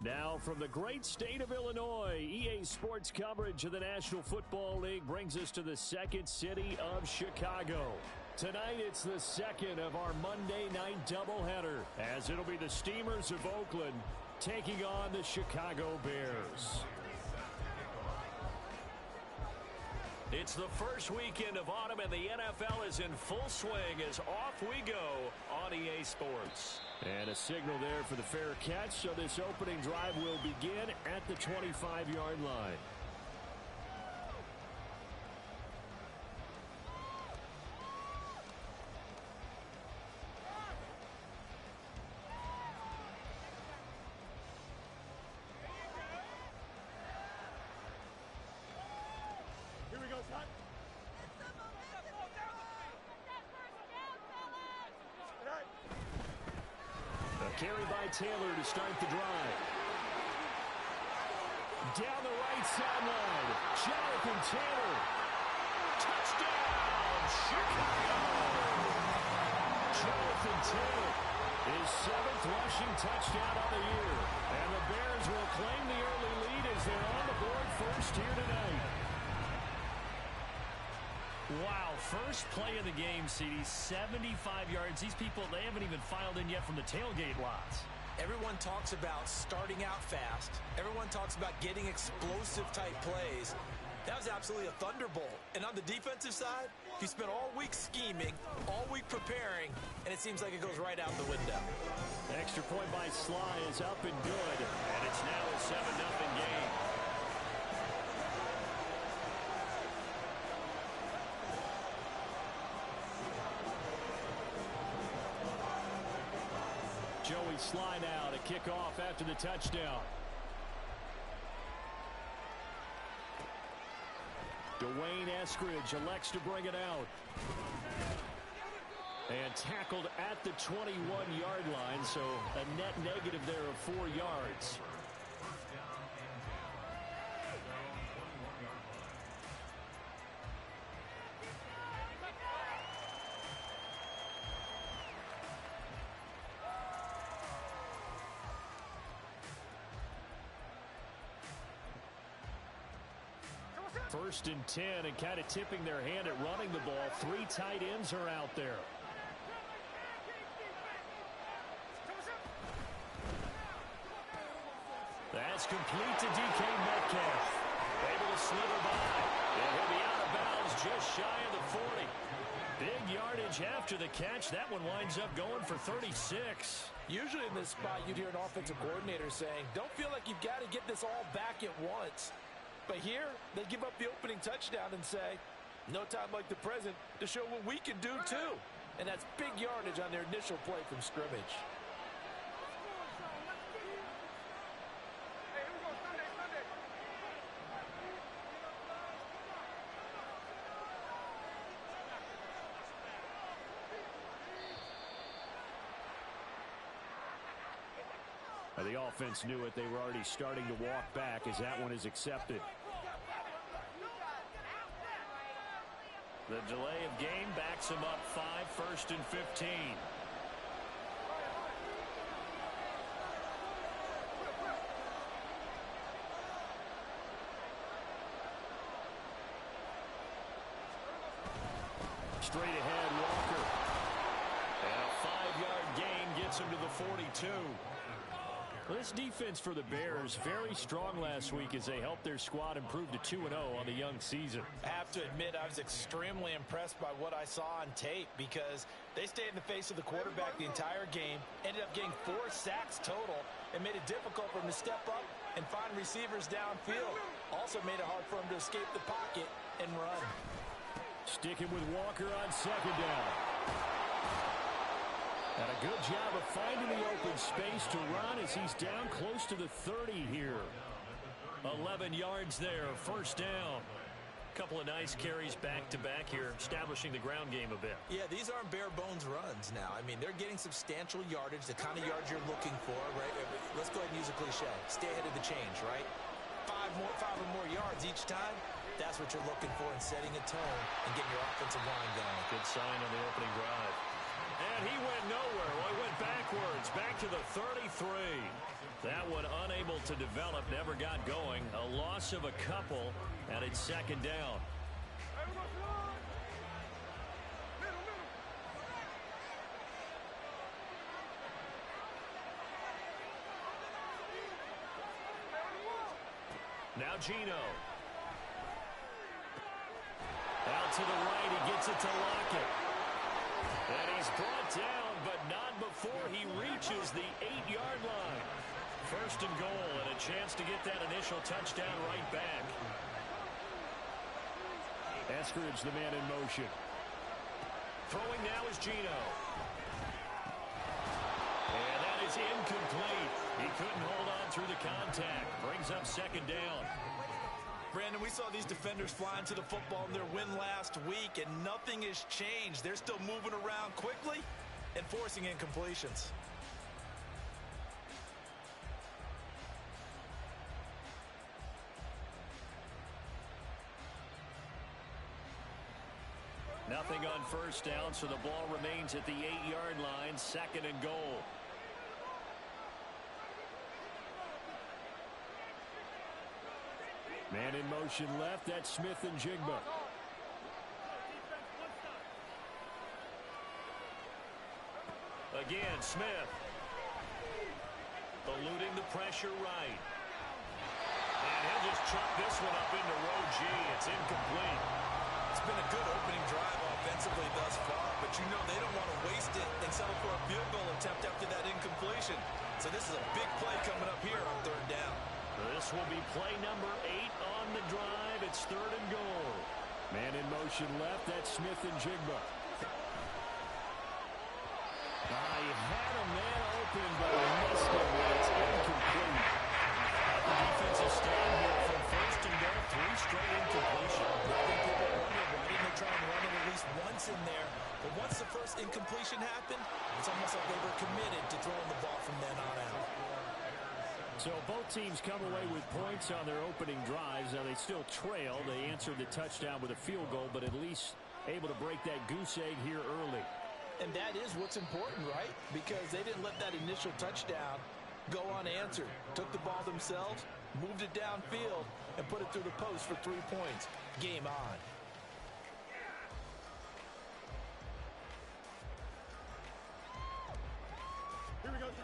Now from the great state of Illinois, EA Sports coverage of the National Football League brings us to the second city of Chicago. Tonight it's the second of our Monday night doubleheader, as it'll be the Steamers of Oakland taking on the Chicago Bears. It's the first weekend of autumn, and the NFL is in full swing as off we go on EA Sports. And a signal there for the fair catch, so this opening drive will begin at the 25-yard line. Here we go, son. A carry by Taylor to start the drive. Down the right sideline, Jonathan Taylor. Touchdown, Chicago! Jonathan Taylor, his 7th rushing touchdown of the year. And the Bears will claim the early lead as they're on the board first here tonight. Wow, first play of the game, CD, 75 yards. These people, they haven't even filed in yet from the tailgate lots. Everyone talks about starting out fast. Everyone talks about getting explosive-type plays. That was absolutely a thunderbolt. And on the defensive side, you spent all week scheming, all week preparing, and it seems like it goes right out the window. Extra point by Sly is up and good, and it's now a 7-0 game. Joey Sly now to kick off after the touchdown. Dwayne Eskridge elects to bring it out. And tackled at the 21-yard line, so a net negative there of 4 yards. First and 10, and kind of tipping their hand at running the ball. 3 tight ends are out there. That's complete to DK Metcalf. Able to slither by. And he'll be out of bounds just shy of the 40. Big yardage after the catch. That one winds up going for 36. Usually in this spot, you'd hear an offensive coordinator saying, don't feel like you've got to get this all back at once. But here, they give up the opening touchdown and say, no time like the present to show what we can do too. And that's big yardage on their initial play from scrimmage. The offense knew it. They were already starting to walk back as that one is accepted. The delay of game backs him up 5, 1st and 15. Straight ahead, Walker. And a 5-yard gain gets him to the 42. Well, this defense for the Bears, very strong last week as they helped their squad improve to 2-0 on the young season. I have to admit, I was extremely impressed by what I saw on tape because they stayed in the face of the quarterback the entire game, ended up getting 4 sacks total, and made it difficult for him to step up and find receivers downfield. Also made it hard for him to escape the pocket and run. Sticking with Walker on second down. And a good job of finding the open space to run as he's down close to the 30 here. 11 yards there, first down. Couple of nice carries back-to-back here, establishing the ground game a bit. Yeah, these aren't bare-bones runs now. I mean, they're getting substantial yardage, the kind of yards you're looking for, right? Let's go ahead and use a cliche. Stay ahead of the change, right? 5 or more yards each time. That's what you're looking for in setting a tone and getting your offensive line going. Good sign on the opening drive. And he went nowhere. Well, he went backwards, back to the 33. That one unable to develop, never got going. A loss of a couple, and it's second down. Now Gino. Out to the right, he gets it to Lockett. And he's brought down, but not before he reaches the 8-yard line. First and goal, and a chance to get that initial touchdown right back. Eskridge, the man in motion. Throwing now is Gino. And that is incomplete. He couldn't hold on through the contact. Brings up second down. Brandon, we saw these defenders flying to the football in their win last week, and nothing has changed. They're still moving around quickly and forcing incompletions. Nothing on first down, so the ball remains at the 8-yard line, second and goal. Man in motion left, that's Smith and Jigba. Again, Smith. Eluding the pressure right. And he'll just chuck this one up into row G. It's incomplete. It's been a good opening drive offensively thus far, but you know they don't want to waste it and settle for a field goal attempt after that incompletion. So this is a big play coming up here on third down. This will be play number 8 on the drive. It's third and goal. Man in motion left. That's Smith and Jigba. He had a man open, but he missed him. It's incomplete. The defensive stand here from first and goal. 3 straight incompletion. I think people wonder why didn't they try and run it at least once in there. But once the first incompletion happened, it's almost like they were committed to throwing the ball from then on out. So both teams come away with points on their opening drives. Now they still trail. They answered the touchdown with a field goal, but at least able to break that goose egg here early. And that is what's important, right? Because they didn't let that initial touchdown go unanswered. Took the ball themselves, moved it downfield, and put it through the post for 3 points. Game on.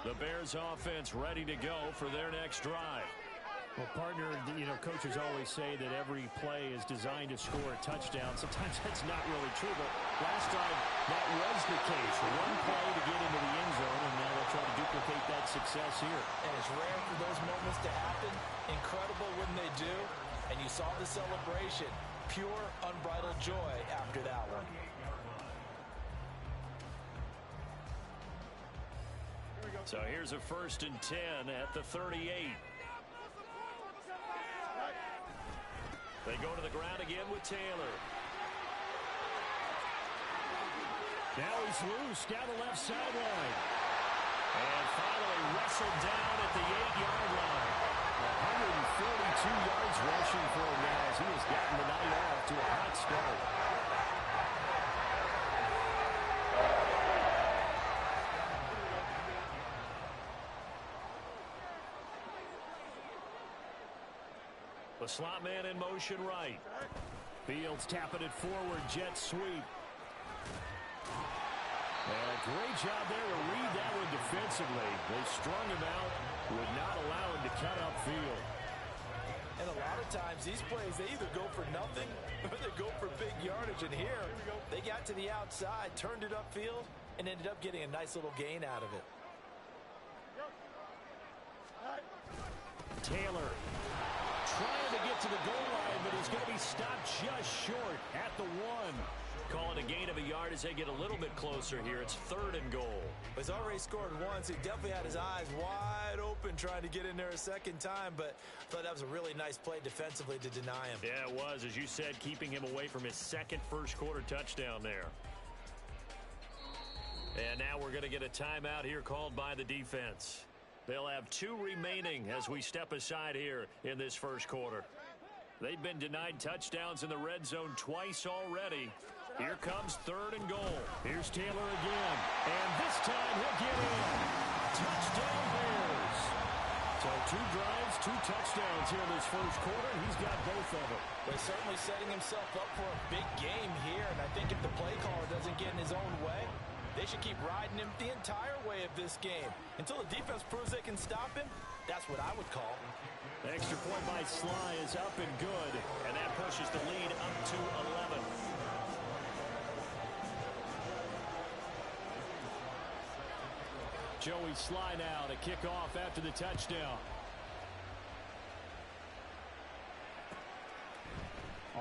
The Bears offense ready to go for their next drive. Well, partner, you know, coaches always say that every play is designed to score a touchdown. Sometimes that's not really true, but last time that was the case. One play to get into the end zone, and now they'll try to duplicate that success here. And it's rare for those moments to happen. Incredible when they do. And you saw the celebration. Pure, unbridled joy after that one. So here's a 1st and 10 at the 38. They go to the ground again with Taylor. Now he's loose down the left sideline. And finally wrestled down at the 8-yard line. 142 yards rushing for him now as he has gotten the night off to a hot start. The slot man in motion right. Fields tapping it forward, jet sweep. And a great job there to read that one defensively. They strung him out, would not allow him to cut upfield. And a lot of times these plays, they either go for nothing or they go for big yardage. And here, they got to the outside, turned it upfield, and ended up getting a nice little gain out of it. Taylor trying to get to the goal line, but he's going to be stopped just short at the 1. Calling a gain of a yard as they get a little bit closer here. It's 3rd and goal. He's already scored once. He definitely had his eyes wide open trying to get in there a second time, but I thought that was a really nice play defensively to deny him. Yeah, it was, as you said, keeping him away from his second first-quarter touchdown there. And now we're going to get a timeout here called by the defense. They'll have 2 remaining as we step aside here in this first quarter. They've been denied touchdowns in the red zone twice already. Here comes 3rd and goal. Here's Taylor again. And this time he'll get in. Touchdown Bears. So 2 drives, 2 touchdowns here in this first quarter, and he's got both of them. But certainly setting himself up for a big game here, and I think if the play caller doesn't get in his own way, they should keep riding him the entire way of this game. Until the defense proves they can stop him, that's what I would call. The extra point by Sly is up and good, and that pushes the lead up to 11. Joey Sly now to kick off after the touchdown.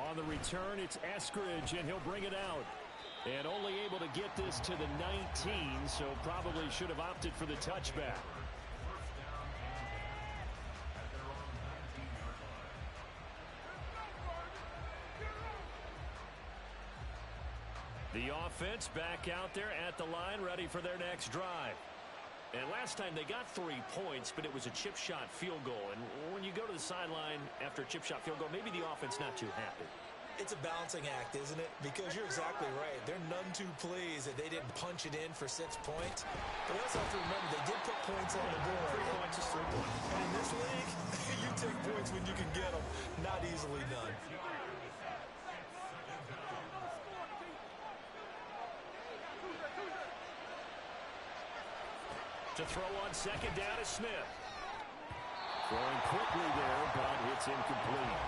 On the return, it's Eskridge, and he'll bring it out. And only able to get this to the 19, so probably should have opted for the touchback. The offense back out there at the line, ready for their next drive. And last time they got 3 points, but it was a chip shot field goal. And when you go to the sideline after a chip shot field goal, maybe the offense not too happy. It's a balancing act, isn't it? Because you're exactly right. They're none too pleased that they didn't punch it in for 6 points. But we also have to remember they did put points on the board. 3 points is 3 points. And in this league, you take points when you can get them. Not easily done. To throw on second down is Smith. Throwing quickly there, but it's incomplete.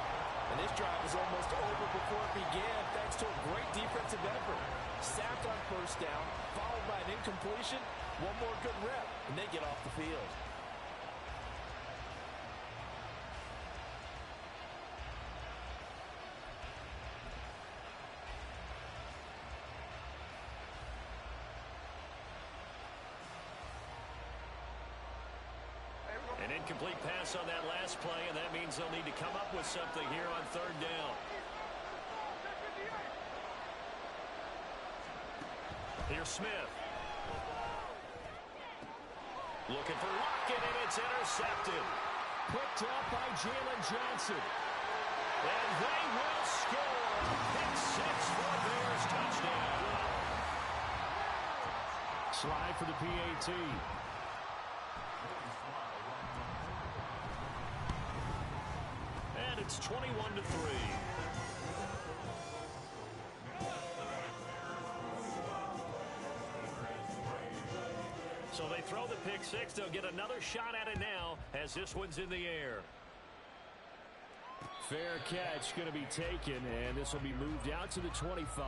And this drive was almost over before it began, thanks to a great defensive effort. Sacked on first down, followed by an incompletion. One more good rep, and they get off the field. An incomplete pass on that last play, and that means they'll need to come up with something here on third down. Here's Smith. Looking for Lockett, and it's intercepted. Picked up by Jalen Johnson. And they will score. Pick 6 for a Bears touchdown. Slide for the PAT. And it's 21-3. So they throw the pick 6. They'll get another shot at it now as this one's in the air. Fair catch going to be taken, and this will be moved out to the 25.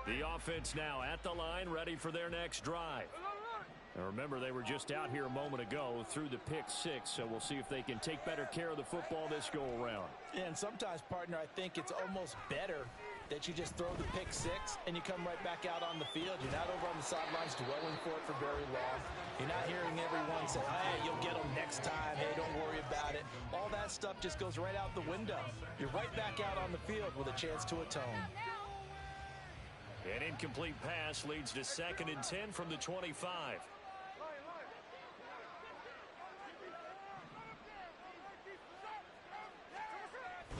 The offense now at the line, ready for their next drive. And remember, they were just out here a moment ago through the pick 6, so we'll see if they can take better care of the football this go-around. And sometimes, partner, I think it's almost better that you just throw the pick 6 and you come right back out on the field. You're not over on the sidelines dwelling for it for very long. You're not hearing everyone say, hey, you'll get them next time. Hey, don't worry about it. All that stuff just goes right out the window. You're right back out on the field with a chance to atone. An incomplete pass leads to 2nd and 10 from the 25.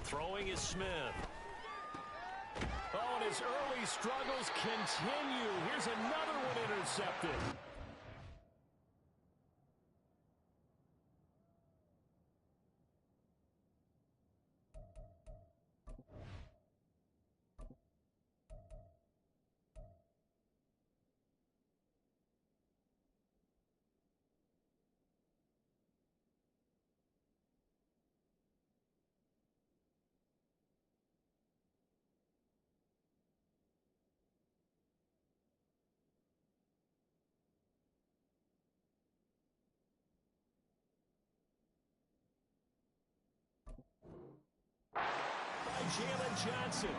Throwing is Smith. Oh, and his early struggles continue. Here's another one intercepted. Jalen Johnson.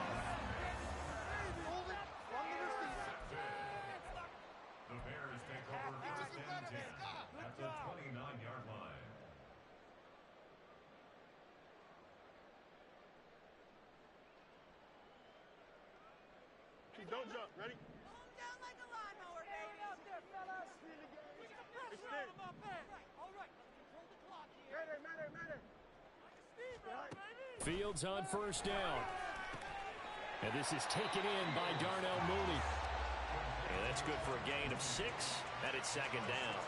The Bears take over 1st and 10 at the 29-yard line. Don't jump. Ready? Down like a lawnmower, baby. Out there, fella. Fields on first down. And this is taken in by Darnell Mooney. And that's good for a gain of 6, and it's second down.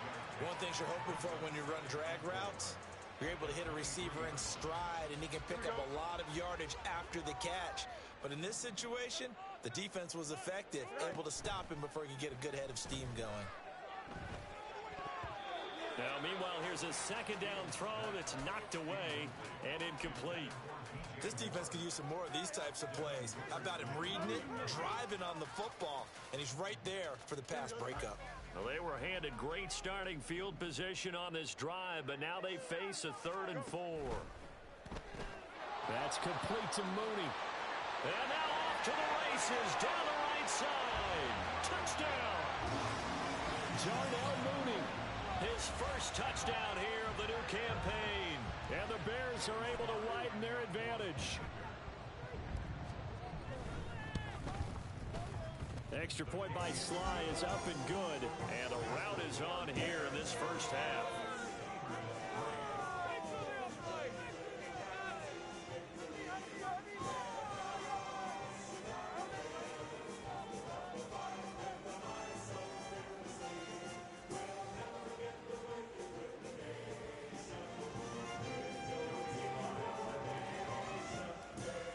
One thing you're hoping for when you run drag routes, you're able to hit a receiver in stride, and he can pick up a lot of yardage after the catch. But in this situation, the defense was effective, able to stop him before he could get a good head of steam going. Now, meanwhile, here's a second down throw that's knocked away and incomplete. This defense could use some more of these types of plays. How about him reading it, driving on the football, and he's right there for the pass breakup. Well, they were handed great starting field position on this drive, but now they face a 3rd and 4. That's complete to Mooney. And now off to the races down the right side. Touchdown! Darnell Mooney. His first touchdown here of the new campaign. And the Bears are able to widen their advantage. Extra point by Sly is up and good. And a rout is on here in this first half.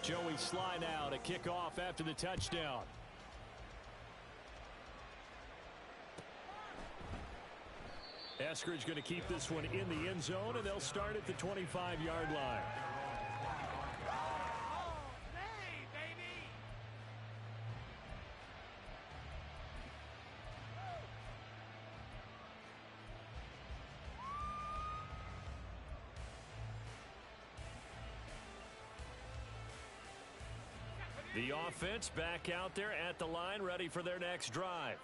Joey Sly now to kick off after the touchdown. Eskridge going to keep this one in the end zone, and they'll start at the 25-yard line. The offense back out there at the line, ready for their next drive.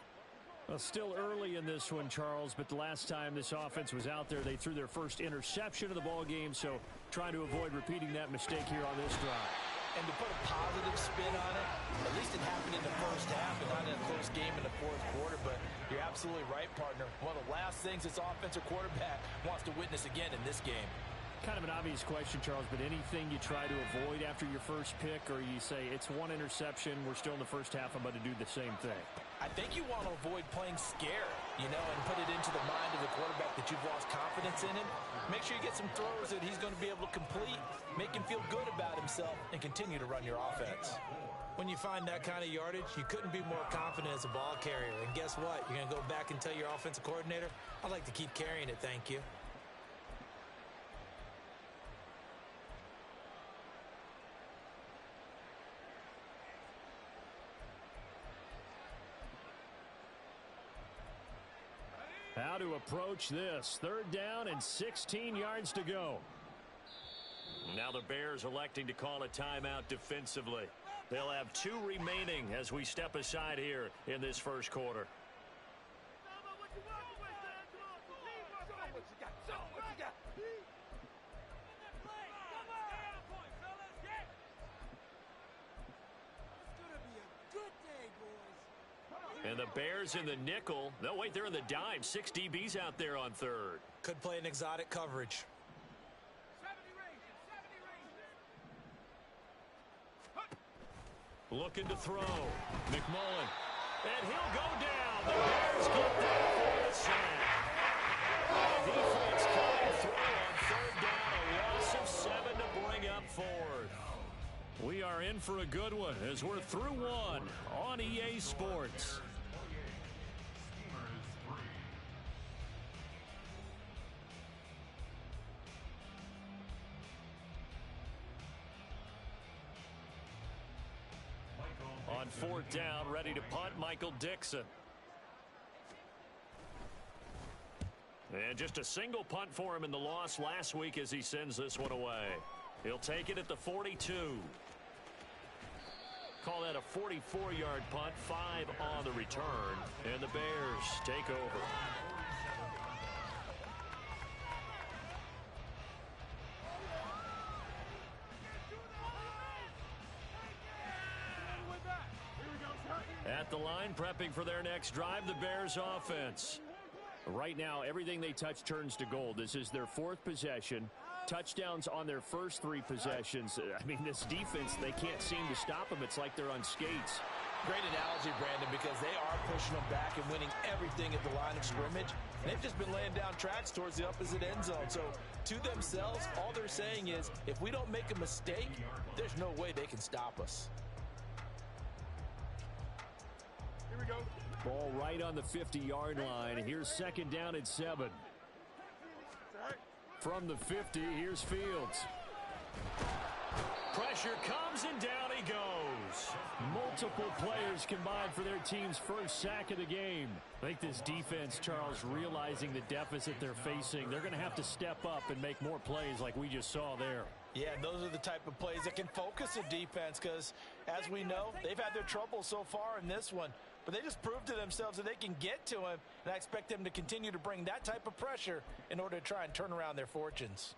Well, still early in this one, Charles, but the last time this offense was out there, they threw their first interception of the ball game, so trying to avoid repeating that mistake here on this drive. And to put a positive spin on it, at least it happened in the first half and not in a close game in the fourth quarter, but you're absolutely right, partner. One of the last things this offensive quarterback wants to witness again in this game. Kind of an obvious question, Charles, but anything you try to avoid after your first pick, or you say it's one interception, we're still in the first half, I'm about to do the same thing? I think you want to avoid playing scared, and put it into the mind of the quarterback that you've lost confidence in him. Make sure you get some throws that he's going to be able to complete, make him feel good about himself, and continue to run your offense. When you find that kind of yardage, you couldn't be more confident as a ball carrier. And guess what? You're going to go back and tell your offensive coordinator, I'd like to keep carrying it, thank you. How to approach this. 3rd down and 16 yards to go. Now the Bears electing to call a timeout defensively. They'll have 2 remaining as we step aside here in this first quarter. And the Bears in the nickel. No, wait, they're in the dime. 6 DBs out there on 3rd. Could play an exotic coverage. Looking to throw. McMullen. And he'll go down. The Bears get that for the sack. The defense coming through on 3rd down. A loss of 7 to bring up 4th. We are in for a good one as we're through 1 on EA Sports. On 4th down, ready to punt, Michael Dixon. And just a single punt for him in the loss last week as he sends this one away. He'll take it at the 42. Call that a 44-yard punt, 5 on the return, and the Bears take over. At the line, prepping for their next drive, the Bears offense. Right now, everything they touch turns to gold. This is their 4th possession. Touchdowns on their first 3 possessions. I mean, this defense, they can't seem to stop them. It's like they're on skates. Great analogy, Brandon, because they are pushing them back and winning everything at the line of scrimmage. They've just been laying down tracks towards the opposite end zone. So to themselves, all they're saying is, if we don't make a mistake, there's no way they can stop us. Here we go. Ball right on the 50-yard line. Here's 2nd down and 7. From the 50, here's Fields. Pressure comes and down he goes. Multiple players combined for their team's first sack of the game. I think this defense, Charles, realizing the deficit they're facing, they're going to have to step up and make more plays like we just saw there. Yeah, and those are the type of plays that can focus a defense because, as we know, they've had their trouble so far in this one. But they just proved to themselves that they can get to him, and I expect them to continue to bring that type of pressure in order to try and turn around their fortunes.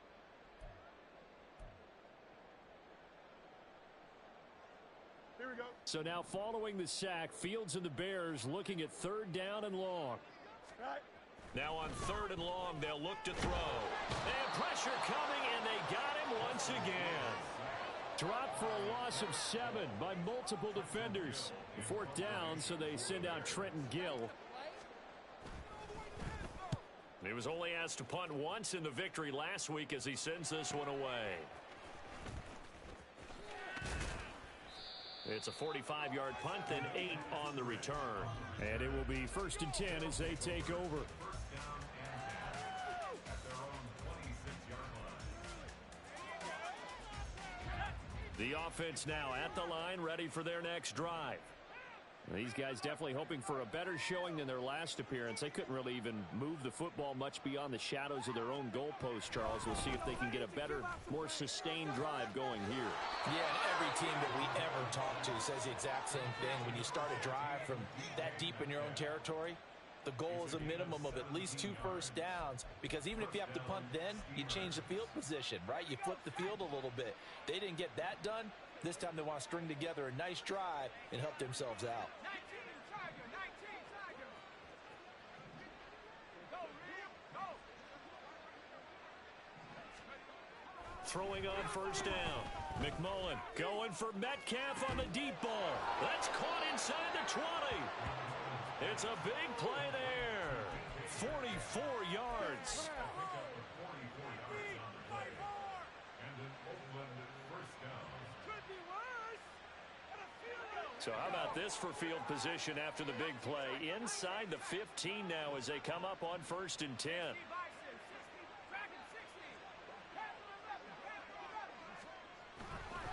Here we go. So now following the sack, Fields and the Bears looking at 3rd down and long. Right. Now on 3rd and long, they'll look to throw. And pressure coming, and they got him once again. Dropped for a loss of 7 by multiple defenders. 4th down, so they send out Trenton Gill. He was only asked to punt once in the victory last week as he sends this one away. It's a 45-yard punt, then 8 on the return. And it will be 1st and 10 as they take over. The offense now at the line, ready for their next drive. These guys definitely hoping for a better showing than their last appearance. They couldn't really even move the football much beyond the shadows of their own goalpost, Charles. We'll see if they can get a better, more sustained drive going here. Yeah, and every team that we ever talk to says the exact same thing. When you start a drive from that deep in your own territory, the goal is a minimum of at least 2 first downs, because even if you have to punt then, you change the field position, right? You flip the field a little bit. They didn't get that done. This time they want to string together a nice drive and help themselves out. Throwing on 1st down. McMullen going for Metcalf on the deep ball. That's caught inside the 20. It's a big play there. 44 yards. So how about this for field position after the big play? Inside the 15 now as they come up on 1st and 10.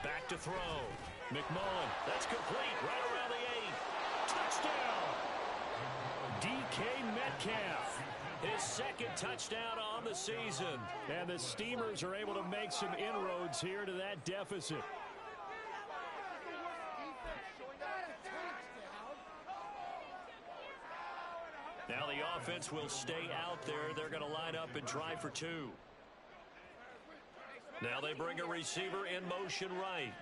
Back to throw. McMullen. That's complete. Right around the 8. Touchdown. DK Metcalf. His 2nd touchdown on the season. And the Steamers are able to make some inroads here to that deficit. Now the offense will stay out there. They're going to line up and try for 2. Now they bring a receiver in motion right.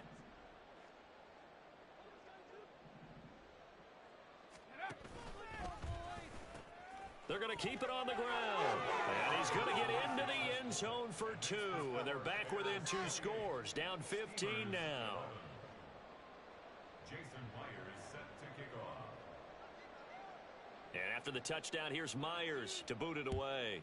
They're going to keep it on the ground. And he's going to get into the end zone for 2. And they're back within 2 scores. Down 15 now. Jason Myers set to kick off. And after the touchdown, here's Myers to boot it away.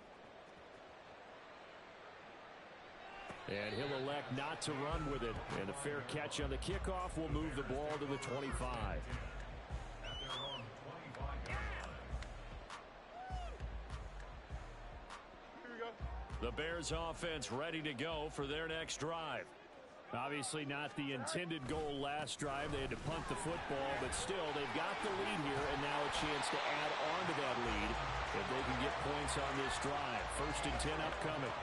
And he'll elect not to run with it. And a fair catch on the kickoff will move the ball to the 25. The Bears offense ready to go for their next drive. Obviously not the intended goal last drive. They had to punt the football, but still they've got the lead here and now a chance to add on to that lead if they can get points on this drive. 1st and 10 upcoming.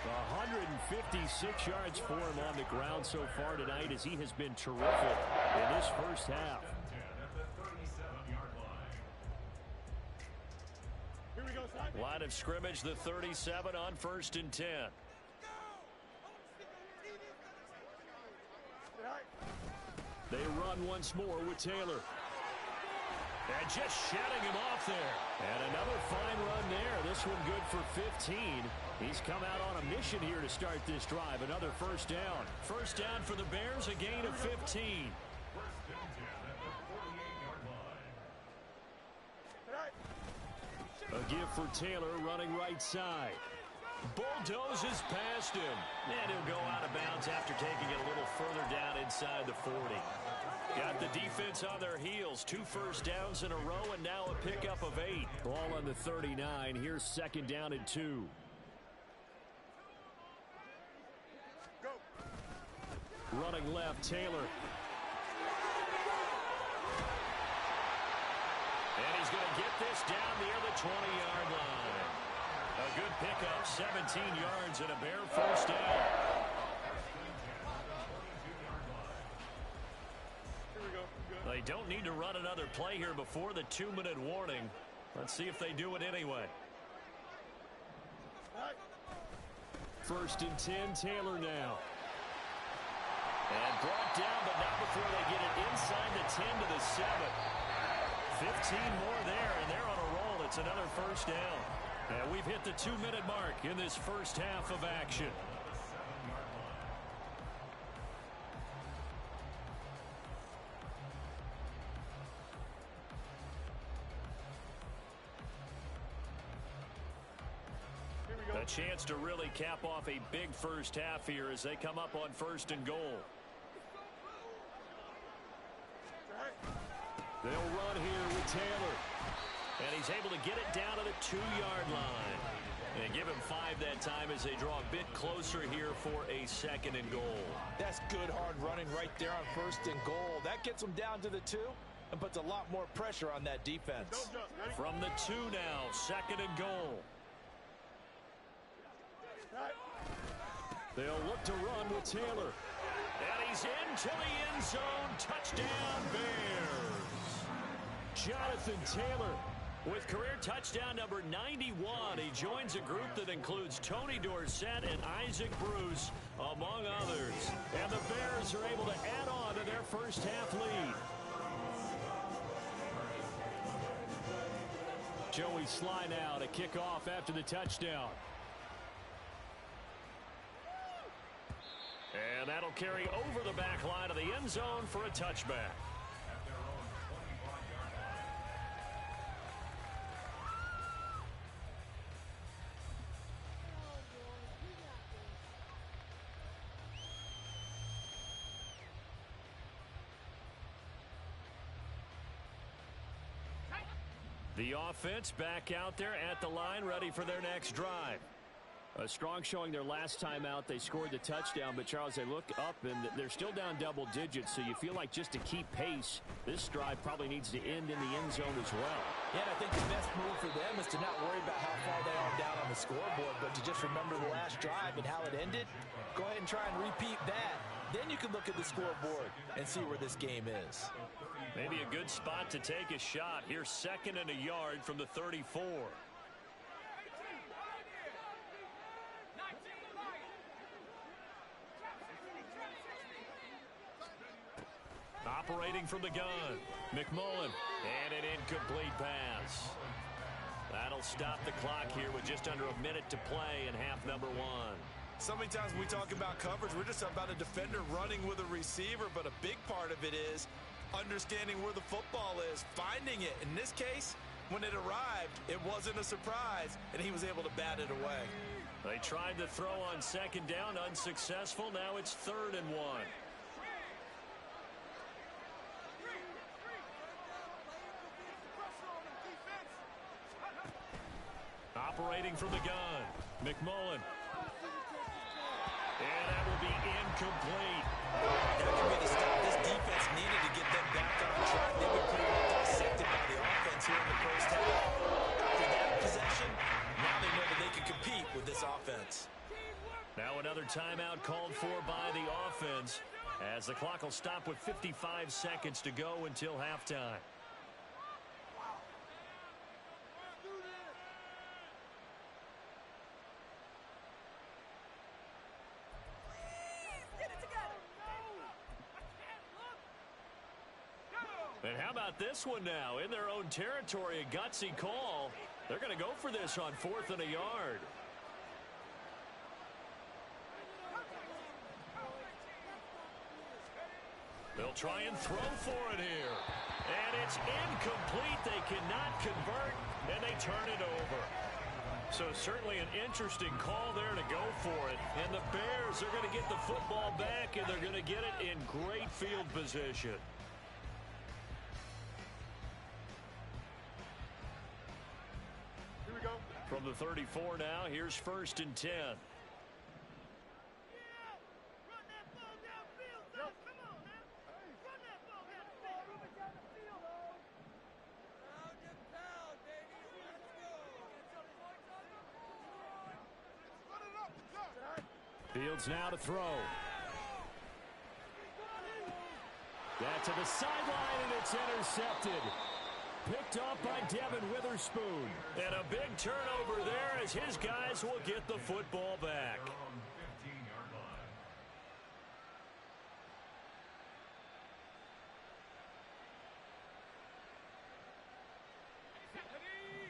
156 yards for him on the ground so far tonight as he has been terrific in this first half. Line of scrimmage, the 37 on 1st and 10. They run once more with Taylor. And just shedding him off there. And another fine run there. This one good for 15. He's come out on a mission here to start this drive. Another first down. First down for the Bears, a gain of 15. First and 10 at the 48-yard line. A give for Taylor running right side. Bulldozes past him. And he'll go out of bounds after taking it a little further down inside the 40. Got the defense on their heels. 2 first downs in a row and now a pickup of 8. Ball on the 39. Here's second down and 2. Go. Running left, Taylor. And he's going to get this down near the 20-yard line. A good pickup, 17 yards and a Bear first down. They don't need to run another play here before the 2-minute warning. Let's see if they do it anyway. First and 10, Taylor now. And brought down, but not before they get it inside the 10 to the 7. 15 more there, and they're on a roll. It's another first down. And we've hit the 2-minute mark in this first half of action. A chance to really cap off a big first half here as they come up on first and goal. They'll run here with Taylor. And he's able to get it down to the 2-yard line. And give him 5 that time as they draw a bit closer here for a second and goal. That's good hard running right there on first and goal. That gets them down to the 2 and puts a lot more pressure on that defense. From the 2 now, second and goal. They'll look to run with Taylor. And he's into the end zone. Touchdown, Bears. Jonathan Taylor with career touchdown number 91. He joins a group that includes Tony Dorsett and Isaac Bruce, among others. And the Bears are able to add on to their first half lead. Joey Sly now to kick off after the touchdown. And that'll carry over the back line of the end zone for a touchback. At their own 25-yard line. The offense back out there at the line, ready for their next drive. A strong showing their last time out. They scored the touchdown, but Charles, they look up and they're still down double digits, so you feel like just to keep pace, this drive probably needs to end in the end zone as well. Yeah, and I think the best move for them is to not worry about how far they are down on the scoreboard, but to just remember the last drive and how it ended. Go ahead and try and repeat that. Then you can look at the scoreboard and see where this game is. Maybe a good spot to take a shot. Here's second and a yard from the 34. Operating from the gun, McMullen, and an incomplete pass. That'll stop the clock here with just under a minute to play in half number 1. So many times when we talk about coverage, we're just about a defender running with a receiver, but a big part of it is understanding where the football is, finding it. In this case, when it arrived, it wasn't a surprise, and he was able to bat it away. They tried to throw on second down, unsuccessful. Now it's 3rd and 1. Operating from the gun, McMullen. And that will be incomplete. That could be the stop this defense needed to get them back on track. They've been pretty well dissected by the offense here in the first half. After that possession, now they know that they can compete with this offense. Now another timeout called for by the offense as the clock will stop with 55 seconds to go until halftime. And how about this one now? In their own territory, a gutsy call. They're going to go for this on 4th and a yard. They'll try and throw for it here. And it's incomplete. They cannot convert, and they turn it over. So certainly an interesting call there to go for it. And the Bears are going to get the football back, and they're going to get it in great field position. Here we go. From the 34 now, here's 1st and 10. Fields now to throw. That to the sideline, and it's intercepted. Picked off by Devin Witherspoon. And a big turnover there as his guys will get the football back.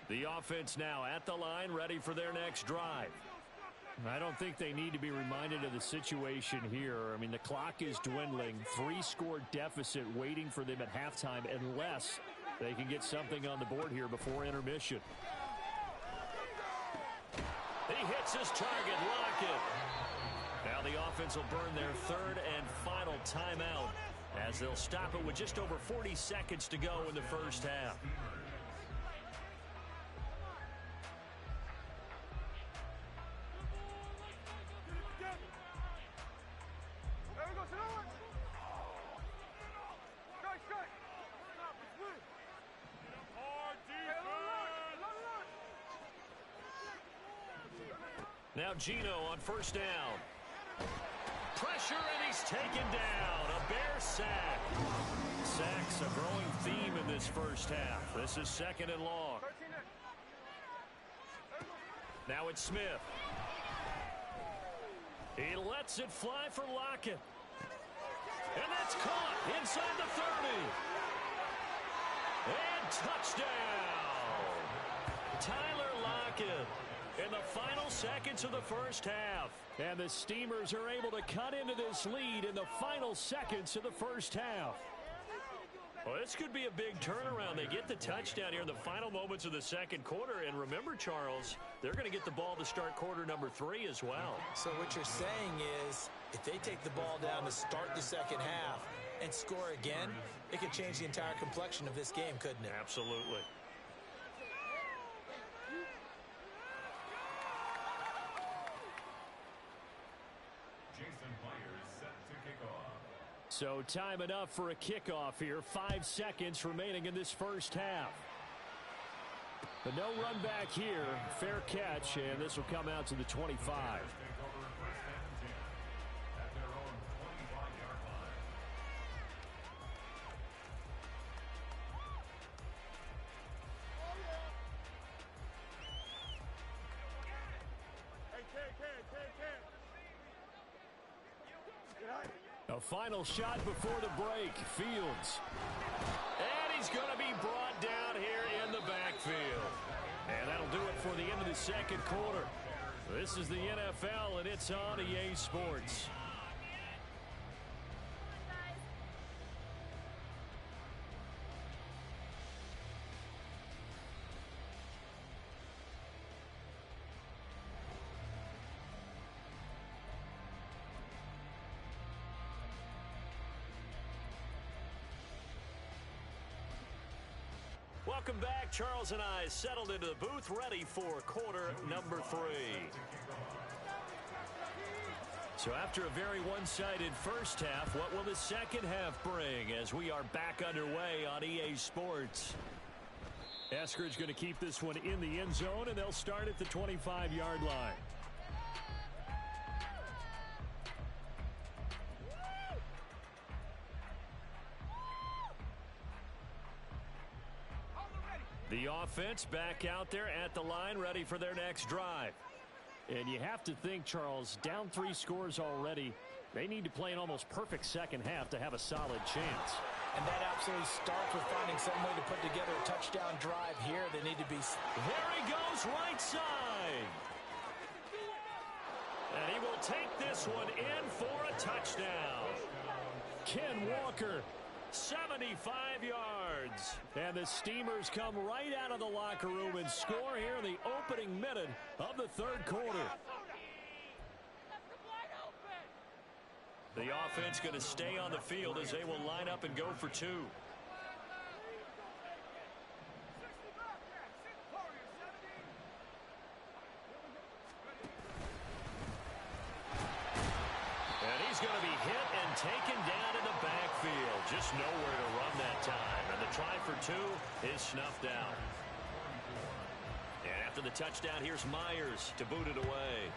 The offense now at the line, ready for their next drive. I don't think they need to be reminded of the situation here. I mean, the clock is dwindling. 3-score deficit waiting for them at halftime unless they can get something on the board here before intermission. He hits his target, Lockett. Now the offense will burn their 3rd and final timeout as they'll stop it with just over 40 seconds to go in the first half. Now Gino on 1st down. Pressure, and he's taken down. A Bear sack. Sacks a growing theme in this first half. This is 2nd and long. Now it's Smith. He lets it fly for Lockett. And that's caught inside the 30. And touchdown. Tyler Lockett. In the final seconds of the first half. And the Steamers are able to cut into this lead in the final seconds of the first half. Well, this could be a big turnaround. They get the touchdown here in the final moments of the second quarter. And remember, Charles, they're going to get the ball to start quarter number 3 as well. So what you're saying is if they take the ball down to start the second half and score again, it could change the entire complexion of this game, couldn't it? Absolutely. So time enough for a kickoff here. 5 seconds remaining in this first half. But no run back here. Fair catch, and this will come out to the 25. A final shot before the break. Fields. And he's going to be brought down here in the backfield. And that'll do it for the end of the second quarter. This is the NFL, and it's on EA Sports. Welcome back. Charles and I settled into the booth, ready for quarter number 3. So after a very one-sided first half, what will the second half bring as we are back underway on EA Sports? Eskridge going to keep this one in the end zone, and they'll start at the 25-yard line. The offense back out there at the line, ready for their next drive. And you have to think, Charles, down 3 scores already. They need to play an almost perfect second half to have a solid chance. And that absolutely starts with finding some way to put together a touchdown drive here. They need to be... There he goes, right side. And he will take this one in for a touchdown. Ken Walker, 75 yards. And the Steamers come right out of the locker room and score here in the opening minute of the third quarter. The offense going to stay on the field as they will line up and go for two. And he's going to be hit and taken down in the backfield. Just nowhere to run that time. And the try for two is snuffed out. And after the touchdown, here's Myers to boot it away.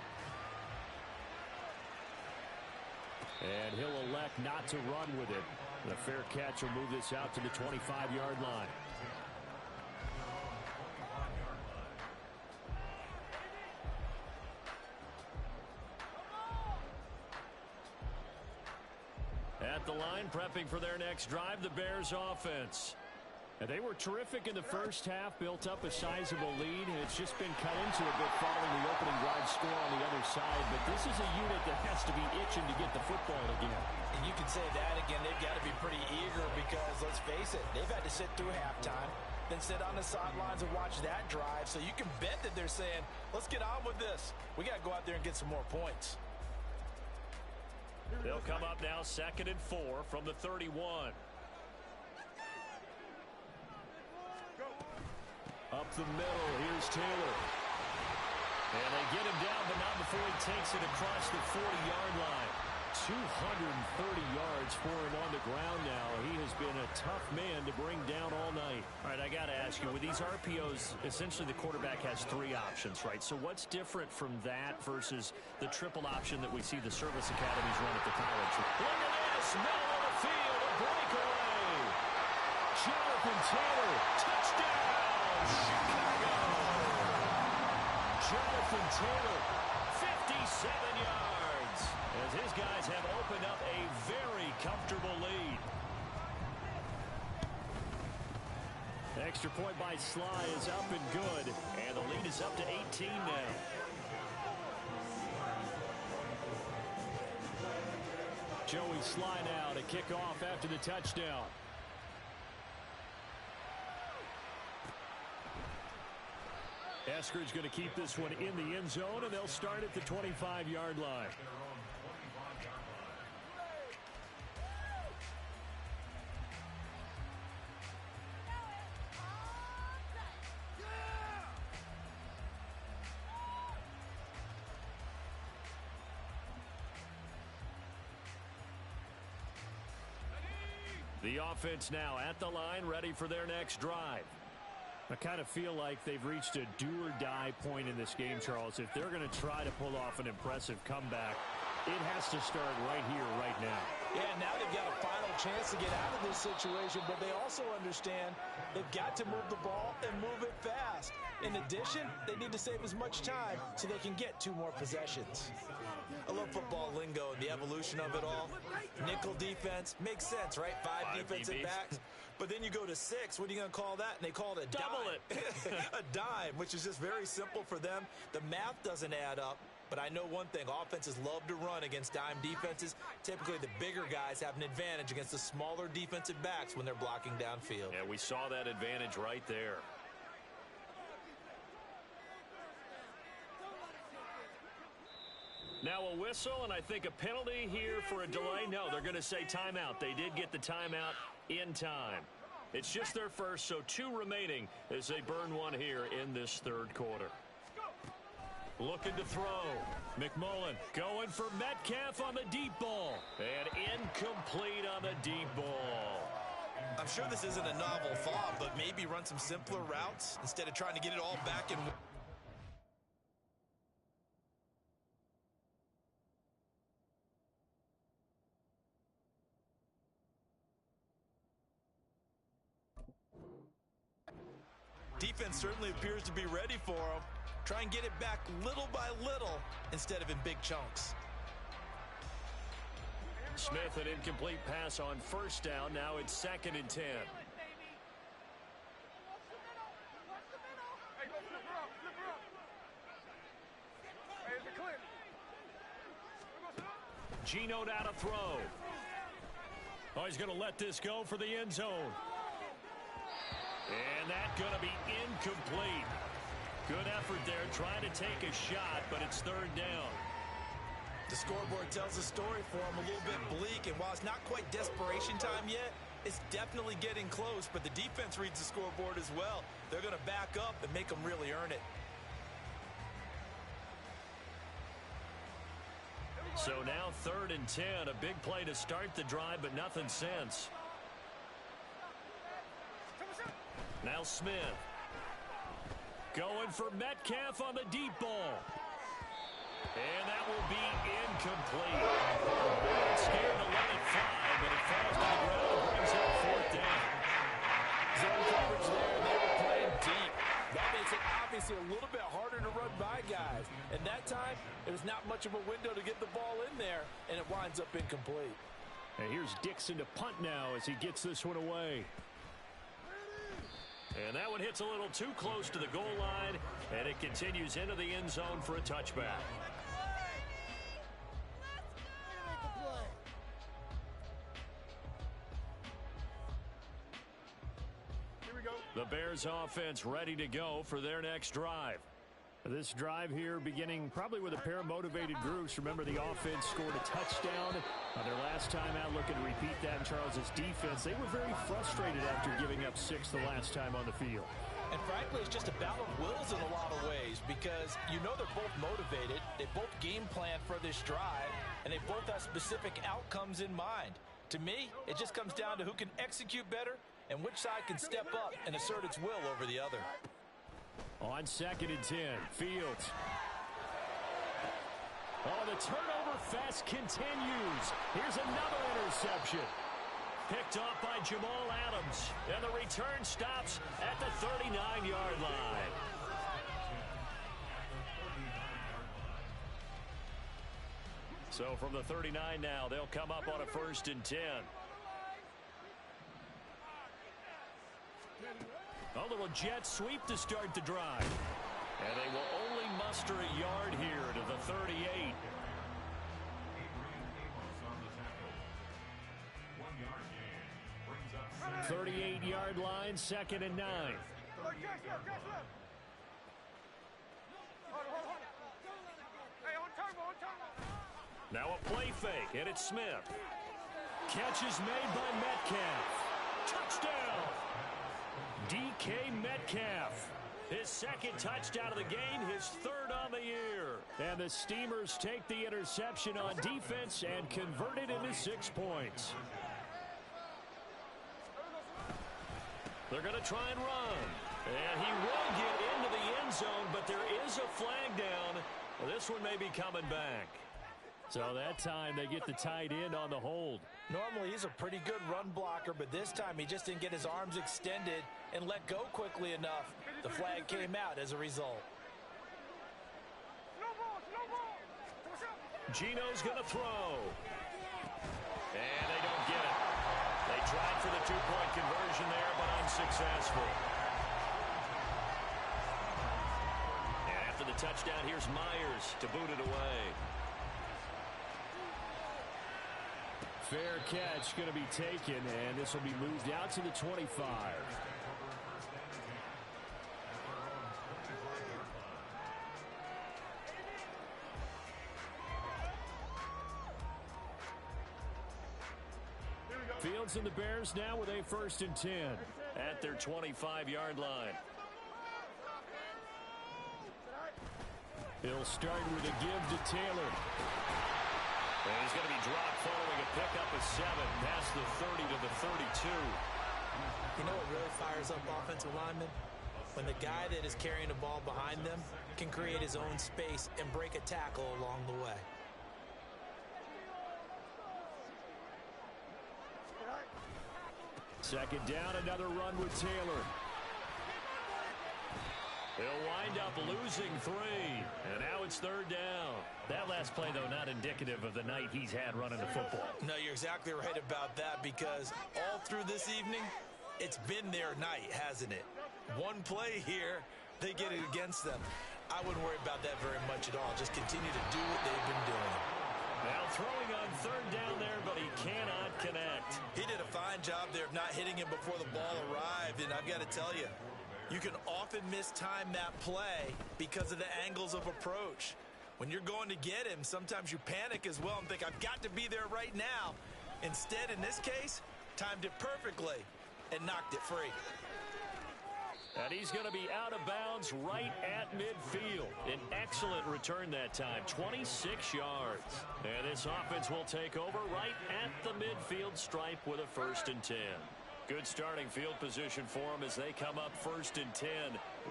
And he'll elect not to run with it. And a fair catch will move this out to the 25-yard line. At the line, prepping for their next drive, the Bears offense. And they were terrific in the first half, built up a sizable lead, and it's just been cut into a bit following the opening drive score on the other side. But this is a unit that has to be itching to get the football again. And you can say that again, they've got to be pretty eager because, let's face it, they've had to sit through halftime, then sit on the sidelines and watch that drive. So you can bet that they're saying, let's get on with this. We got to go out there and get some more points. They'll come up now 2nd and 4 from the 31. Up the middle, here's Taylor. And they get him down, but not before he takes it across the 40-yard line. 230 yards for him on the ground now. He has been a tough man to bring down all night. All right, I got to ask you, with these RPOs, essentially the quarterback has 3 options, right? So what's different from that versus the triple option that we see the service academies run at the college? Look at this, middle of the field, a breakaway. Jonathan Taylor, touchdown, Chicago. Jonathan Taylor, 57 yards. As his guys have opened up a very comfortable lead. Extra point by Sly is up and good. And the lead is up to 18 now. Joey Sly now to kick off after the touchdown. Eskridge going to keep this one in the end zone, and they'll start at the 25-yard line. The offense now at the line, ready for their next drive. I kind of feel like they've reached a do-or-die point in this game, Charles. If they're going to try to pull off an impressive comeback, it has to start right here, right now. Yeah, now they've got a final chance to get out of this situation, but they also understand they've got to move the ball and move it fast. In addition, they need to save as much time so they can get 2 more possessions. I love football lingo and the evolution of it all. Nickel defense makes sense, right? 5 defensive backs. But then you go to 6. What are you going to call that? And they call it a double dime. A dime, which is just very simple for them. The math doesn't add up. But I know one thing, offenses love to run against dime defenses. Typically, the bigger guys have an advantage against the smaller defensive backs when they're blocking downfield. Yeah, we saw that advantage right there. Now a whistle, and I think a penalty here for a delay. No, they're going to say timeout. They did get the timeout in time. It's just their first, so 2 remaining as they burn one here in this third quarter. Looking to throw. McMullen going for Metcalf on the deep ball. And incomplete on the deep ball. I'm sure this isn't a novel thought, but maybe run some simpler routes instead of trying to get it all back in. Defense certainly appears to be ready for him. Try and get it back little by little instead of in big chunks. Smith, an incomplete pass on first down. Now it's 2nd and 10. Geno down to throw. Oh, he's going to let this go for the end zone. And that's going to be incomplete. Good effort there trying to take a shot, but it's 3rd down. The scoreboard tells a story for him, a little bit bleak, and while it's not quite desperation time yet, it's definitely getting close, but the defense reads the scoreboard as well. They're going to back up and make them really earn it. So now 3rd and 10, a big play to start the drive, but nothing since. Now Smith. Going for Metcalf on the deep ball. And that will be incomplete. Scared to let it fly, but it falls to the ground and brings up 4th down. Zone coverage there, and they were playing deep. That makes it obviously a little bit harder to run by guys. And that time, there's not much of a window to get the ball in there, and it winds up incomplete. And here's Dixon to punt now as he gets this one away. And that one hits a little too close to the goal line, and it continues into the end zone for a touchback. The Bears offense ready to go for their next drive. This drive here beginning probably with a pair of motivated groups. Remember, the offense scored a touchdown on their last time out. Looking to repeat that in Charles's defense. They were very frustrated after giving up 6 the last time on the field. And frankly, it's just a battle of wills in a lot of ways because you know they're both motivated. They both game plan for this drive, and they both have specific outcomes in mind. To me, it just comes down to who can execute better and which side can step up and assert its will over the other. On 2nd and 10, Fields. Oh, the turnover fest continues. Here's another interception. Picked off by Jamal Adams. And the return stops at the 39-yard line. So from the 39 now, they'll come up on a 1st and 10. A little jet sweep to start the drive. And they will only muster a yard here to the 38. 38-yard line, 2nd and 9. Now a play fake, and it's Smith. Catch is made by Metcalf. Touchdown! DK Metcalf. His 2nd touchdown of the game, his 3rd on the year. And the Steamers take the interception on defense and convert it into 6 points. They're going to try and run. And he will get into the end zone, but there is a flag down. Well, this one may be coming back. So that time they get the tight end on the hold. Normally he's a pretty good run blocker, but this time he just didn't get his arms extended and let go quickly enough. The flag came out as a result. Geno's going to throw. And they don't get it. They tried for the 2-point conversion there, but unsuccessful. And after the touchdown, here's Myers to boot it away. Fair catch going to be taken, and this will be moved out to the 25. Fields and the Bears now with a 1st and 10 at their 25-yard line. He'll start with a give to Taylor. And he's going to be dropped following a pickup of 7 past the 30 to the 32. You know what really fires up offensive linemen? When the guy that is carrying the ball behind them can create his own space and break a tackle along the way. Second down, another run with Taylor. He'll wind up losing 3. And now it's 3rd down. That last play, though, not indicative of the night he's had running the football. No, you're exactly right about that, because all through this evening, it's been their night, hasn't it? One play here, they get it against them. I wouldn't worry about that very much at all. Just continue to do what they've been doing. Now throwing on 3rd down there, but he cannot connect. He did a fine job there of not hitting him before the ball arrived, and I've got to tell you, you can often mistime that play because of the angles of approach. When you're going to get him, sometimes you panic as well and think, I've got to be there right now. Instead, in this case, timed it perfectly and knocked it free. And he's going to be out of bounds right at midfield. An excellent return that time, 26 yards. And this offense will take over right at the midfield stripe with a 1st and 10. Good starting field position for them as they come up 1st and 10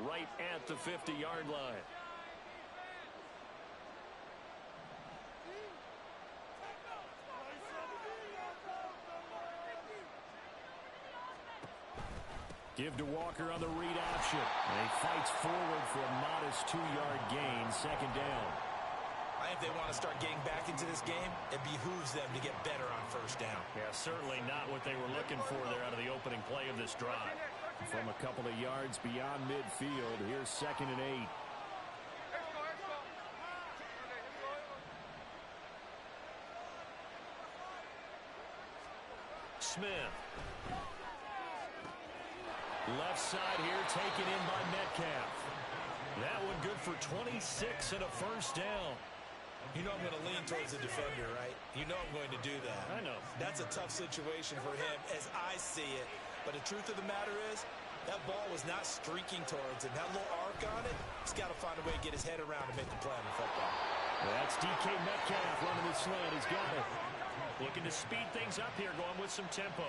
right at the 50-yard line. Give to Walker on the read option. And he fights forward for a modest 2-yard gain, 2nd down. I think if they want to start getting back into this game, it behooves them to get better on 1st down. Yeah, certainly not what they were looking for there out of the opening play of this drive. From a couple of yards beyond midfield, here's 2nd and 8. Smith. Left side here, taken in by Metcalf. That one good for 26 and a 1st down. You know I'm going to lean towards the defender, right? You know I'm going to do that. I know. That's a tough situation for him as I see it. But the truth of the matter is, that ball was not streaking towards him. That little arc on it, he's got to find a way to get his head around and make the play on the football. That's DK Metcalf running the slant. He's got it. Looking to speed things up here, going with some tempo.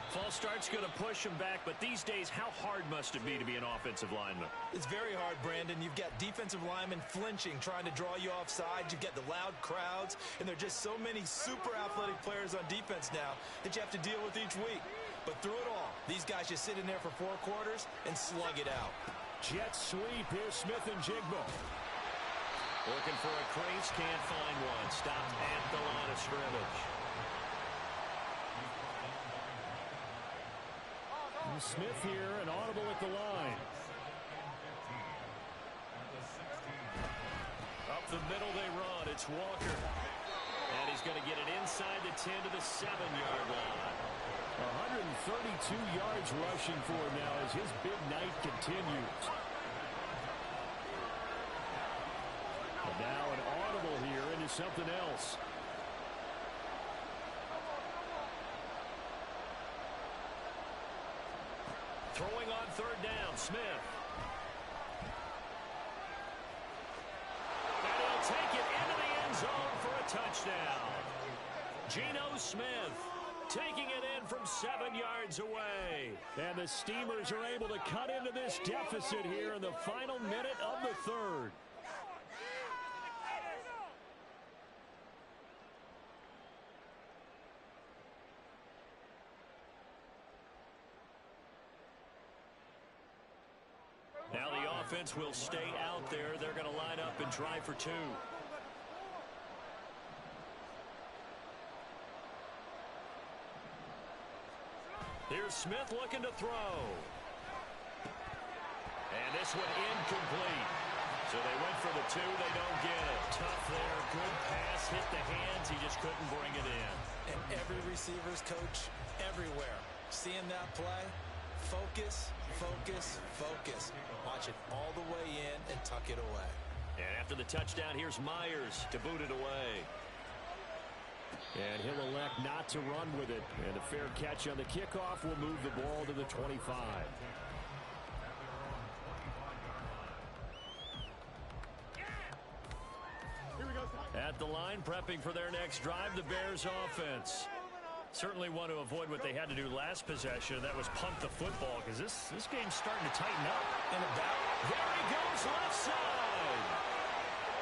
False start's going to push him back, but these days, how hard must it be to be an offensive lineman? It's very hard, Brandon. You've got defensive linemen flinching, trying to draw you offside. You've got the loud crowds, and there are just so many super athletic players on defense now that you have to deal with each week. But through it all, these guys just sit in there for 4 quarters and slug it out. Jet sweep here, Smith and Jigba. Looking for a crease, can't find one. Stopped at the line of scrimmage. Smith here, an audible at the line. Up the middle they run. It's Walker. And he's going to get it inside the 10 to the 7-yard line. 132 yards rushing for him now as his big night continues. And now an audible here into something else. Throwing on 3rd down, Smith. And he'll take it into the end zone for a touchdown. Geno Smith taking it in from 7 yards away. And the Steamers are able to cut into this deficit here in the final minute of the 3rd. Now the offense will stay out there. They're going to line up and try for 2. Here's Smith looking to throw. And this one incomplete. So they went for the 2. They don't get it. Tough there. Good pass. Hit the hands. He just couldn't bring it in. And every receiver's coach everywhere seeing that play. Focus, focus, focus. Watch it all the way in and tuck it away. And after the touchdown, here's Myers to boot it away. And he'll elect not to run with it. And a fair catch on the kickoff will move the ball to the 25. At the line, prepping for their next drive, the Bears offense. Certainly want to avoid what they had to do last possession. That was punt the football, because this game's starting to tighten up. And about there he goes, left side.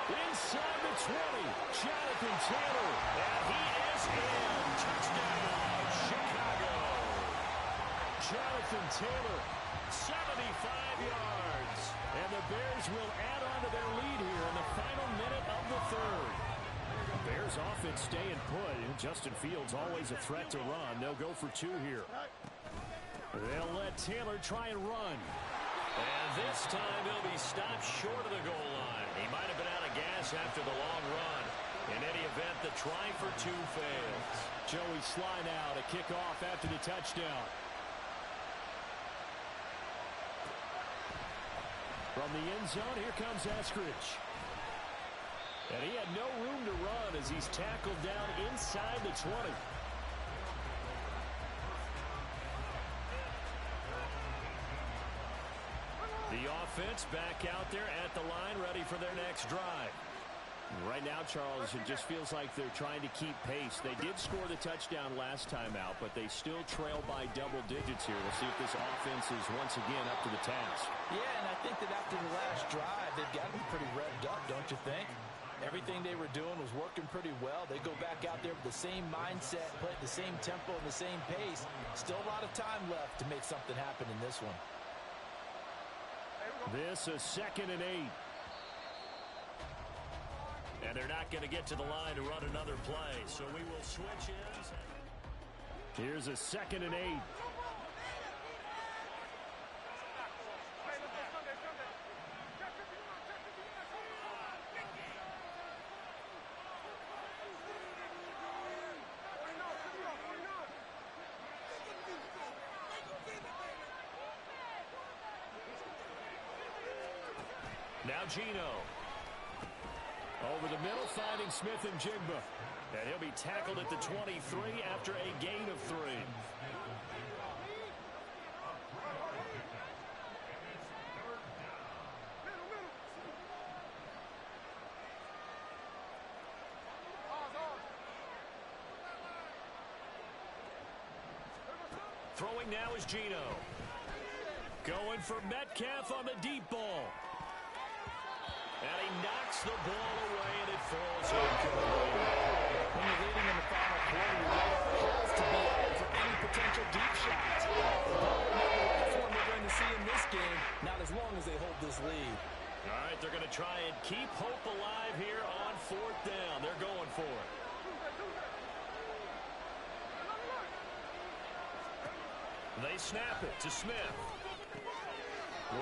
Inside the 20, Jonathan Taylor. And he is in. Touchdown, Chicago. Jonathan Jonathan Taylor, 75 yards. And the Bears will add on to their lead here in the final minute of the third. Bears offense staying put. Justin Fields always a threat to run. They'll go for two here. They'll let Taylor try and run. And this time he'll be stopped short of the goal line. He might have been out of gas after the long run. In any event, the try for two fails. Joey Sly now to kick off after the touchdown. From the end zone, here comes Eskridge. And he had no room to run as he's tackled down inside the 20. The offense back out there at the line, ready for their next drive. Right now, Charles, it just feels like they're trying to keep pace. They did score the touchdown last time out, but they still trail by double digits here. We'll see if this offense is once again up to the task. Yeah, and I think that after the last drive, they've got to be pretty revved up, don't you think? Everything they were doing was working pretty well. They go back out there with the same mindset, play at the same tempo and the same pace. Still a lot of time left to make something happen in this one. This is 2nd and 8. And they're not going to get to the line to run another play, so we will switch ends. Here's a 2nd and 8. Now Gino. Over the middle, finding Smith and Jigba. And he'll be tackled at the 23 after a gain of 3. Throwing now is Gino. Going for Metcalf on the deep ball. And he knocks the ball away, and it falls incomplete. When you're leading in the final quarter, your radar has to be out for any potential deep shots. That's what we're going to see in this game, not as long as they hold this lead. All right, they're going to try and keep hope alive here on 4th down. They're going for it. They snap it to Smith.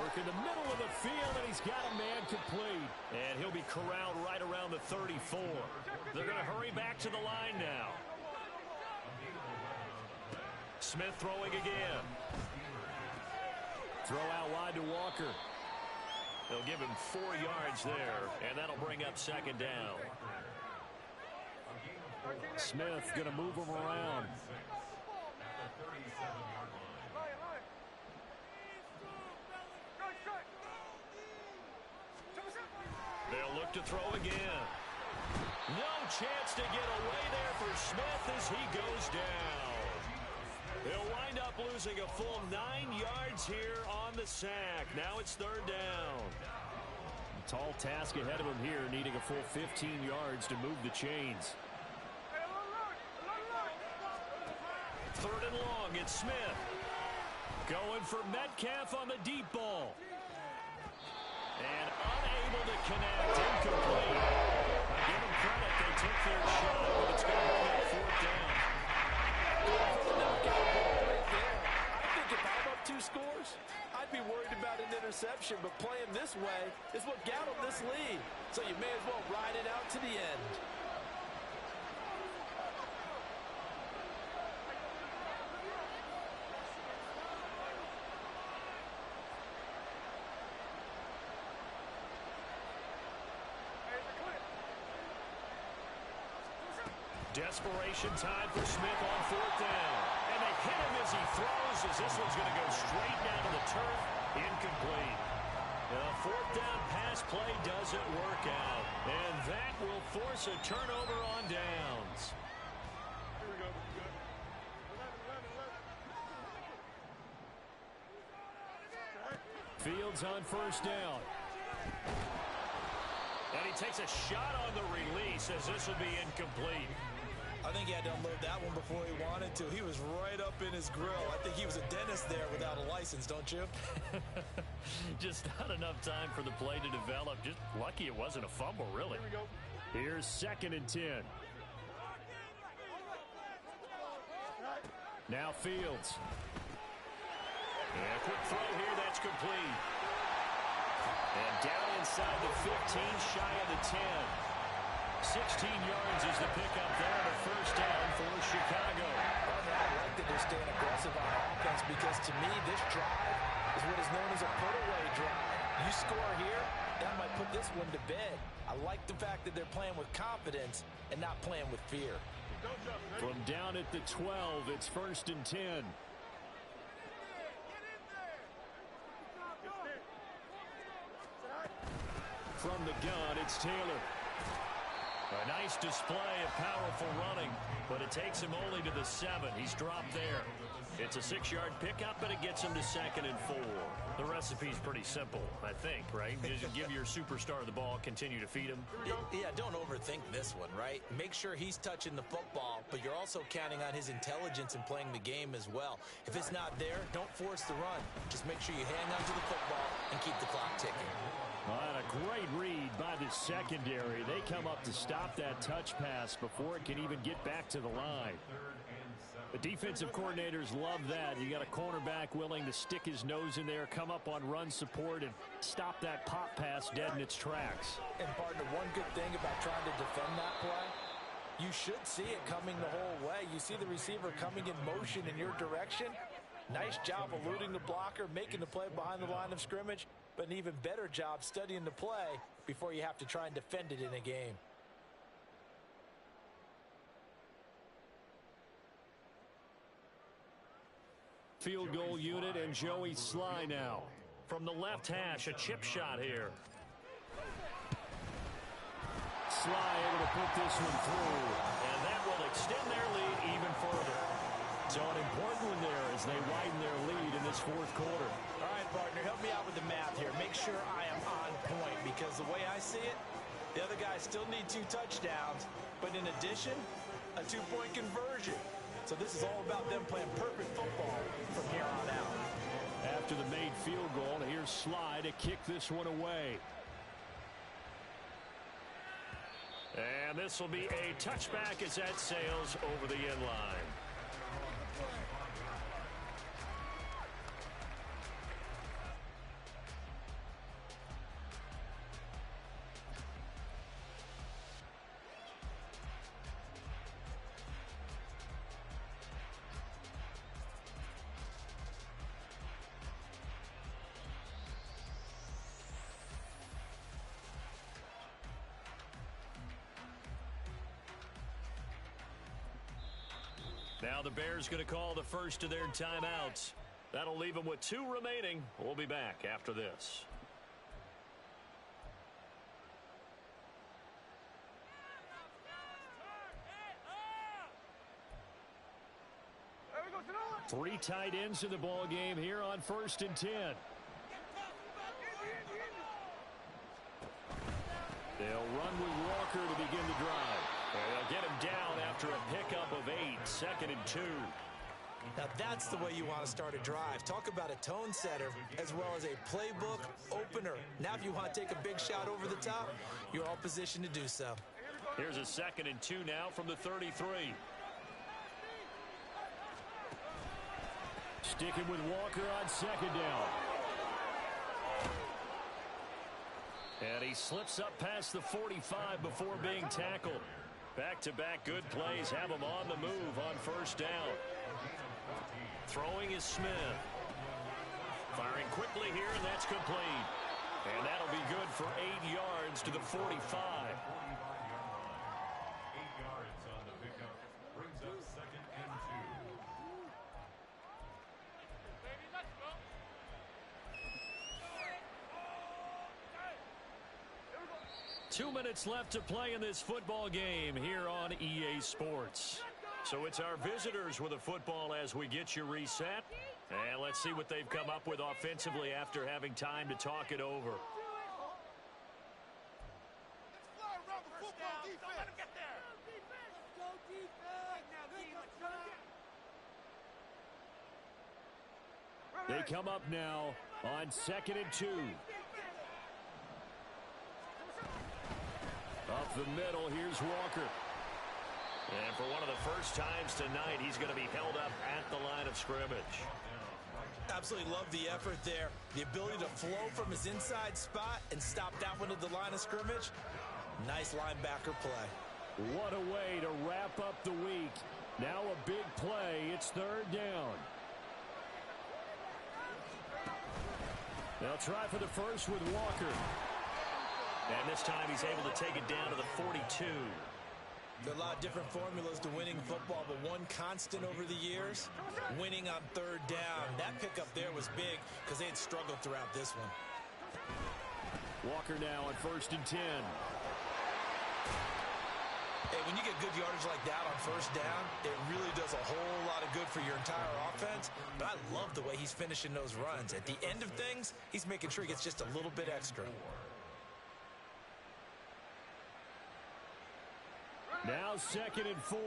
Work in the middle of the field, and he's got a man complete. And he'll be corralled right around the 34. They're going to hurry back to the line now. Smith throwing again. Throw out wide to Walker. They'll give him 4 yards there, and that'll bring up 2nd down. Smith going to move him around. They'll look to throw again. No chance to get away there for Smith as he goes down. They'll wind up losing a full 9 yards here on the sack. Now it's 3rd down. Tall task ahead of him here, needing a full 15 yards to move the chains. 3rd and long, it's Smith. Going for Metcalf on the deep ball. And unable to connect, incomplete. I give them credit, they took their shot, but it's going to bring up 4th down. I think if I'm up 2 scores, I'd be worried about an interception, but playing this way is what got them this lead. So you may as well ride it out to the end. Desperation time for Smith on 4th down. And they hit him as he throws, as this one's going to go straight down to the turf. Incomplete. The 4th down pass play doesn't work out. And that will force a turnover on downs. Here we go. 11. Fields on 1st down. And he takes a shot on the release as this will be incomplete. I think he had to unload that one before he wanted to. He was right up in his grill. I think he was a dentist there without a license, don't you? Just not enough time for the play to develop. Just lucky it wasn't a fumble, really. Here we go. Here's 2nd and 10. Now Fields. Yeah, quick throw here. That's complete. And down inside the 15, shy of the 10. 16 yards is the pickup there. The first down for Chicago. I like that they're staying aggressive on offense because, to me, this drive is what is known as a put-away drive. You score here, that might put this one to bed. I like the fact that they're playing with confidence and not playing with fear. From down at the 12, it's 1st and 10. From the gun, it's Taylor. A nice display of powerful running, but it takes him only to the 7. He's dropped there. It's a 6-yard pickup, but it gets him to 2nd and 4. The recipe's pretty simple, I think, right? Just give your superstar the ball, continue to feed him. Yeah, don't overthink this one, right? Make sure he's touching the football, but you're also counting on his intelligence in playing the game as well. If it's not there, don't force the run. Just make sure you hang on to the football and keep the clock ticking. And a great read by the secondary. They come up to stop that touch pass before it can even get back to the line. The defensive coordinators love that. You got a cornerback willing to stick his nose in there, come up on run support, and stop that pop pass dead in its tracks. And, partner, one good thing about trying to defend that play, you should see it coming the whole way. You see the receiver coming in motion in your direction. Nice job eluding the blocker, making the play behind the line of scrimmage, but an even better job studying the play before you have to try and defend it in a game. Field goal unit and Joey Sly now. From the left hash, a chip shot here. Sly able to put this one through. And that will extend their lead even further. So an important one there as they widen their lead in this 4th quarter. All right, partner, help me out with the math here. Make sure I am on point because the way I see it, the other guys still need 2 touchdowns, but in addition, a 2-point conversion. So this is all about them playing perfect football from here on out. After the made field goal, here's Sly to kick this one away. And this will be a touchback as that sails over the end line. Now the Bears going to call the first of their timeouts. That'll leave them with 2 remaining. We'll be back after this. Three tight ends in the ball game here on 1st and 10. They'll run with Walker to begin the drive. They'll get him down after a pickup of 8, 2nd and 2. Now that's the way you want to start a drive. Talk about a tone setter as well as a playbook opener. Now if you want to take a big shot over the top, you're all positioned to do so. Here's a 2nd and 2 now from the 33. Sticking with Walker on 2nd down. And he slips up past the 45 before being tackled. Back-to-back good plays have him on the move on 1st down. Throwing is Smith. Firing quickly here, and that's complete. And that'll be good for 8 yards to the 45. 8 yards on the pickup. Brings up 2nd and 2. 2 minutes left to play in this football game here on EA Sports. So it's our visitors with a football as we get you reset. And let's see what they've come up with offensively after having time to talk it over. They come up now on 2nd and 2. Up the middle, here's Walker. And for one of the first times tonight, he's going to be held up at the line of scrimmage. Absolutely love the effort there. The ability to flow from his inside spot and stop that one at the line of scrimmage. Nice linebacker play. What a way to wrap up the week. Now a big play. It's 3rd down. They'll try for the first with Walker. And this time he's able to take it down to the 42. There are a lot of different formulas to winning football, but one constant over the years, winning on 3rd down. That pickup there was big because they had struggled throughout this one. Walker now on 1st and 10. Hey, when you get good yardage like that on 1st down, it really does a whole lot of good for your entire offense. But I love the way he's finishing those runs. At the end of things, he's making sure he gets just a little bit extra. Now 2nd and 4.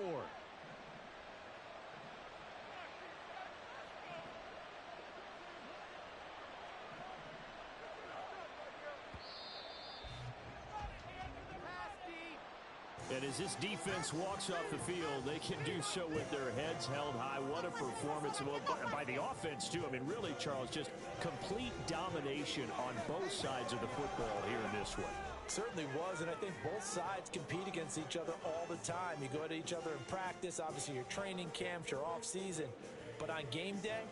And as this defense walks off the field, they can do so with their heads held high. What a performance by the offense, too. I mean, really, Charles, just complete domination on both sides of the football here in this one. Certainly was, and I think both sides compete against each other all the time. You go at each other in practice, obviously your training camps, your off-season. But on game day,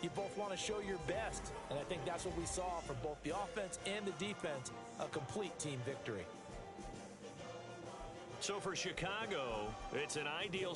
you both want to show your best. And I think that's what we saw from both the offense and the defense, a complete team victory. So for Chicago, it's an ideal